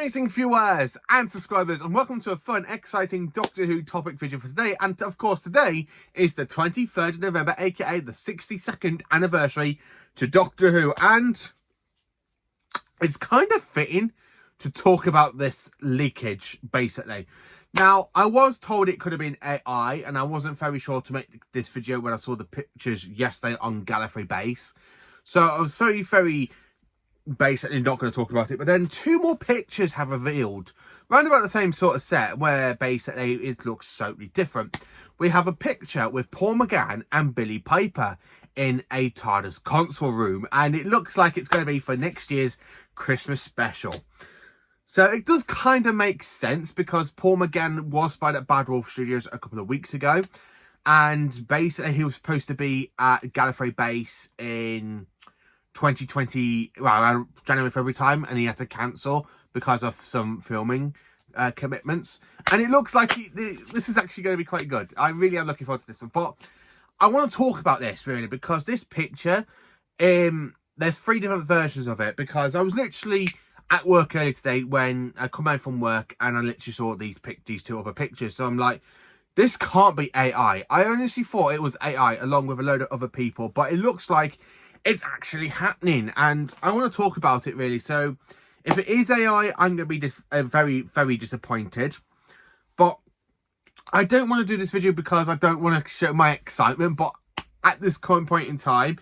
amazing viewers and subscribers, and welcome to a fun, exciting Doctor Who topic video for today. And of course, today is the 23rd of November, aka the 62nd anniversary to Doctor Who, and it's kind of fitting to talk about this leakage, basically. Now, I was told it could have been AI, and I wasn't very sure to make this video when I saw the pictures yesterday on Gallifrey Base. So I was very basically not going to talk about it, but then two more pictures have revealed round about the same sort of set where basically it looks totally different. We have a picture with Paul McGann and Billie Piper in a TARDIS console room, and it looks like it's going to be for next year's Christmas special. So it does kind of make sense because Paul McGann was spotted at Bad Wolf Studios a couple of weeks ago, and basically he was supposed to be at Gallifrey Base in 2020, well, January, February time, and he had to cancel because of some filming commitments. And it looks like this is actually going to be quite good. I really am looking forward to this one. But I want to talk about this really because this picture, there's three different versions of it, because I was literally at work earlier today when I come home from work and I literally saw these two other pictures. So I'm like, this can't be AI. I honestly thought it was AI along with a load of other people, but it looks like it's actually happening, and I want to talk about it really. So if it is AI, I'm going to be very disappointed, but I don't want to do this video because I don't want to show my excitement. But at this current point in time,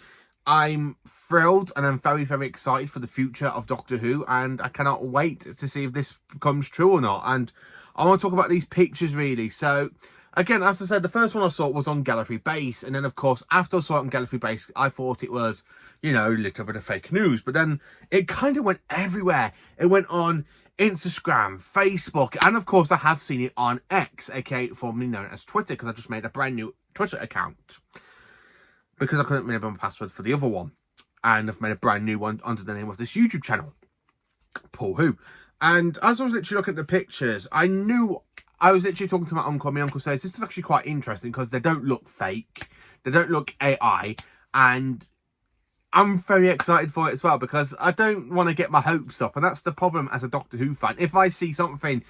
I'm thrilled and I'm very excited for the future of Doctor Who, and I cannot wait to see if this becomes true or not. And I want to talk about these pictures really. So again, as I said, the first one I saw was on Gallifrey Base. And then, of course, after I saw it on Gallifrey Base, I thought it was, you know, a little bit of fake news. But then it kind of went everywhere. It went on Instagram, Facebook, and, of course, I have seen it on X, aka formerly known as Twitter, because I just made a brand new Twitter account because I couldn't remember my password for the other one. And I've made a brand new one under the name of this YouTube channel, Paul Who. And as I was literally looking at the pictures, I was literally talking to my uncle, and my uncle says, this is actually quite interesting because they don't look fake. They don't look AI. And I'm very excited for it as well because I don't want to get my hopes up. And that's the problem as a Doctor Who fan. If I see something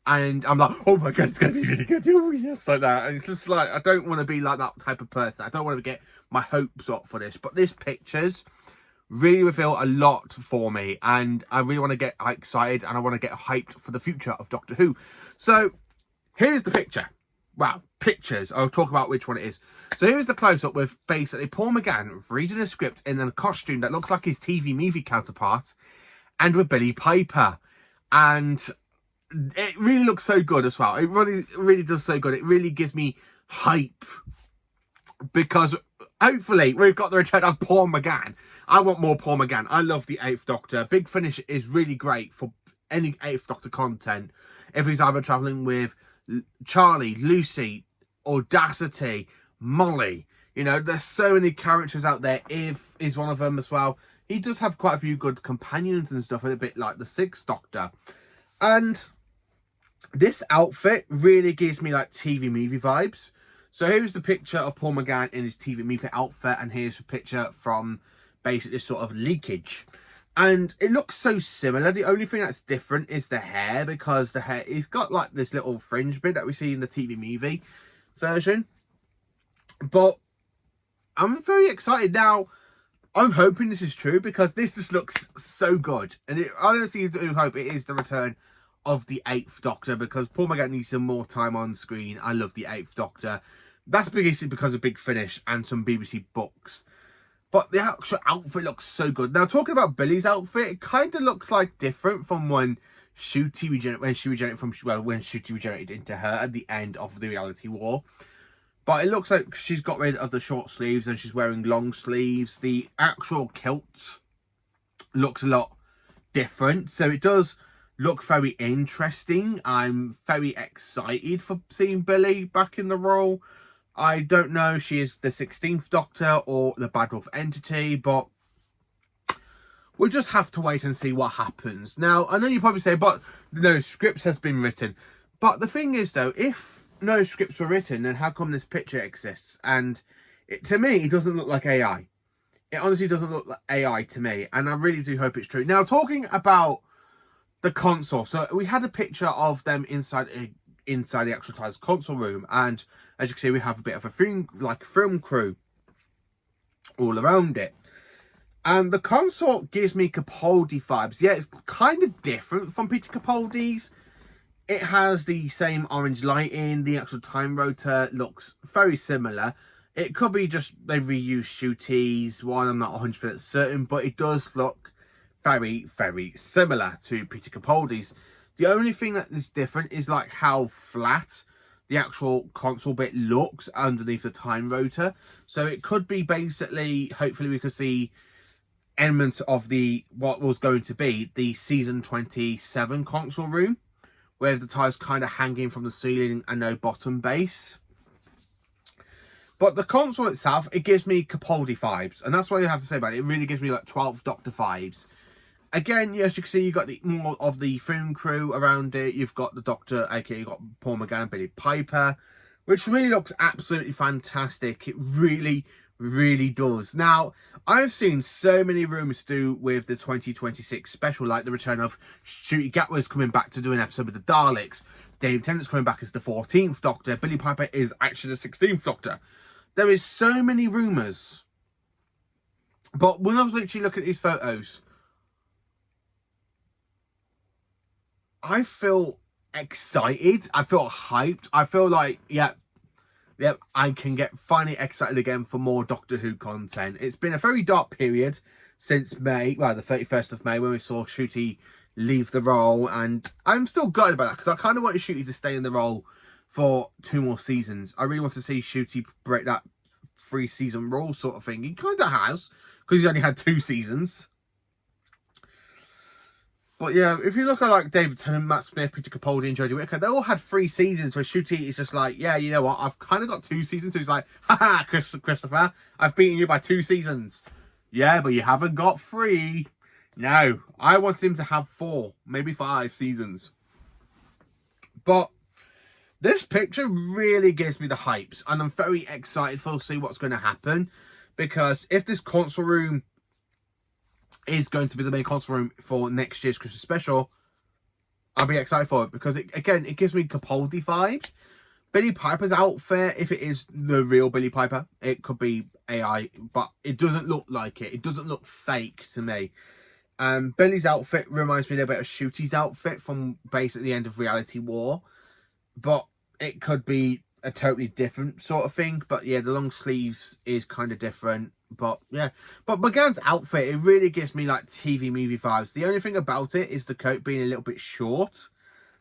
and I'm like, oh my God, it's going to be really good. Oh yes, like that. And it's just like, I don't want to be like that type of person. I don't want to get my hopes up for this. But these pictures really reveal a lot for me. And I really want to get excited and I want to get hyped for the future of Doctor Who. So here's the picture. Wow, pictures. I'll talk about which one it is. So here's the close-up with basically Paul McGann reading a script in a costume that looks like his TV movie counterpart, and with Billie Piper. And it really looks so good as well. It really does so good. It really gives me hype because hopefully we've got the return of Paul McGann. I want more Paul McGann. I love the 8th Doctor. Big Finish is really great for any 8th Doctor content. If he's either travelling with Charlie, Lucy, Audacity, Molly, you know, there's so many characters out there. If is one of them as well. He does have quite a few good companions and stuff, a bit like the 6th Doctor. And this outfit really gives me like TV movie vibes. So here's the picture of Paul McGann in his TV movie outfit, and here's a picture from basically this sort of leakage. And it looks so similar. The only thing that's different is the hair, because the hair, he's got like this little fringe bit that we see in the TV movie version. But I'm very excited. Now, I'm hoping this is true because this just looks so good. And I honestly do hope it is the return of the 8th Doctor, because Paul McGann needs some more time on screen. I love the 8th Doctor. That's basically because of Big Finish and some BBC books. But the actual outfit looks so good. Now, talking about Billie's outfit, it kind of looks like different from when Ncuti regenerated into her at the end of the Reality War. But it looks like she's got rid of the short sleeves and she's wearing long sleeves. The actual kilt looks a lot different. So it does look very interesting. I'm very excited for seeing Billie back in the role. I don't know if she is the 16th Doctor or the Bad Wolf entity, but we'll just have to wait and see what happens. Now, I know you probably say, but no scripts has been written. But the thing is, though, if no scripts were written, then how come this picture exists? And to me, it doesn't look like AI. It honestly doesn't look like AI to me. And I really do hope it's true. Now, talking about the console. So we had a picture of them inside the actual TARDIS console room, and as you can see, we have a bit of a film crew all around it. And the console gives me Capaldi vibes. Yeah, it's kind of different from Peter Capaldi's. It has the same orange lighting. The actual time rotor looks very similar. It could be just they reused Shooty's one, I'm not 100% certain, but it does look very, very similar to Peter Capaldi's. The only thing that is different is like how flat the actual console bit looks underneath the time rotor. So it could be basically, hopefully we could see elements of what was going to be the season 27 console room, where the tires kind of hanging from the ceiling and no bottom base. But the console itself, it gives me Capaldi vibes, and that's what I have to say about it. It really gives me like 12th Doctor vibes. Again, yes, you can see you've got more of the film crew around it. You've got the Doctor, aka you've got Paul McGann and Billie Piper, which really looks absolutely fantastic. It really, really does. Now, I've seen so many rumours to do with the 2026 special, like the return of Ncuti Gatwa's coming back to do an episode with the Daleks. David Tennant's coming back as the 14th Doctor. Billie Piper is actually the 16th Doctor. There is so many rumours. But when I was literally looking at these photos, I feel excited. I feel hyped. I feel like, yeah, I can get finally excited again for more Doctor Who content. It's been a very dark period since May, well, the 31st of May, when we saw Ncuti leave the role, and I'm still gutted about that because I kind of wanted Ncuti to stay in the role for 2 more seasons. I really want to see Ncuti break that 3-season rule sort of thing. He kind of has, because he's only had 2 seasons. But yeah, if you look at like David Tennant, Matt Smith, Peter Capaldi and Jodie Whittaker, they all had 3 seasons where Ncuti is just like, yeah, you know what, I've kind of got 2 seasons. So he's like, haha, Christopher, I've beaten you by 2 seasons. Yeah, but you haven't got 3. No, I wanted him to have 4, maybe 5 seasons. But this picture really gives me the hypes, and I'm very excited to see what's going to happen, because if this console room is going to be the main console room for next year's Christmas special, I'll be excited for it, because it gives me Capaldi vibes. Billie Piper's outfit, if it is the real Billie Piper, it could be AI, but it doesn't look like it. It doesn't look fake to me. Billie's outfit reminds me a little bit of Shooty's outfit from basically the end of Reality War, but it could be a totally different sort of thing. But yeah, the long sleeves is kind of different. But yeah, but McGann's outfit, it really gives me like TV movie vibes. The only thing about it is the coat being a little bit short.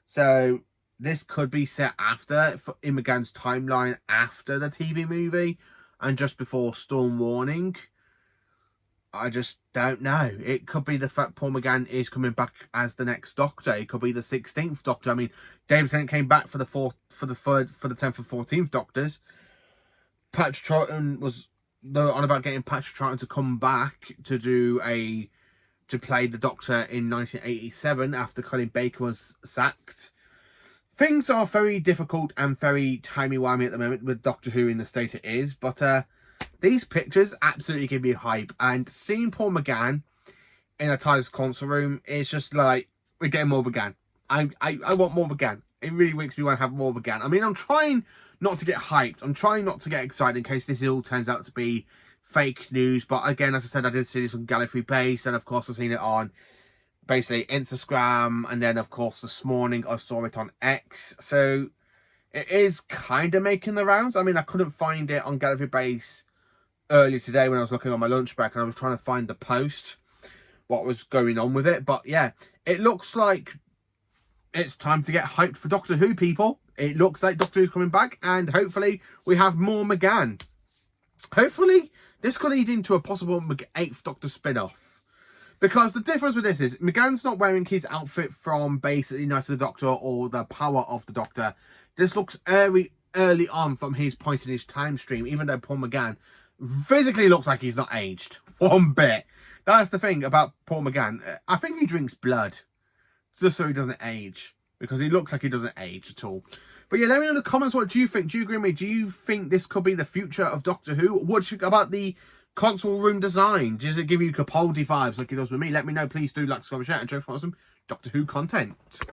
So this could be set after, in McGann's timeline, after the TV movie and just before Storm Warning. I just don't know. It could be the fact Paul McGann is coming back as the next Doctor. It could be the 16th Doctor. I mean, David Tennant came back for the 10th and 14th Doctors. Patrick Troughton was on about getting Patrick Troughton to come back to play the Doctor in 1987 after Colin Baker was sacked. Things are very difficult and very timey-wimey at the moment with Doctor Who in the state it is, but these pictures absolutely give me hype, and seeing Paul McGann in a TARDIS console room is just like, we're getting more McGann. I want more McGann. It really makes me want to have more McGann. I mean, I'm trying not to get hyped. I'm trying not to get excited in case this all turns out to be fake news. But again, as I said, I did see this on Gallifrey Base, and of course I've seen it on basically Instagram, and then of course this morning I saw it on X. So it is kind of making the rounds. I mean, I couldn't find it on Gallifrey Base earlier today when I was looking on my lunch break, and I was trying to find the post, what was going on with it. But yeah, it looks like it's time to get hyped for Doctor Who, people. It looks like Doctor Who's coming back, and hopefully we have more McGann. Hopefully this could lead into a possible 8th Doctor spin-off. Because the difference with this is McGann's not wearing his outfit from basically Night of the Doctor or the Power of the Doctor. This looks early on from his point in his time stream, even though Paul McGann physically looks like he's not aged one bit. That's the thing about Paul McGann. I think he drinks blood just so he doesn't age, because he looks like he doesn't age at all. But yeah, let me know in the comments, what do you think? Do you agree with me? Do you think this could be the future of Doctor Who? What do you think about the console room design? Does it give you Capaldi vibes like it does with me? Let me know. Please do like, subscribe, share, and check out some Doctor Who content.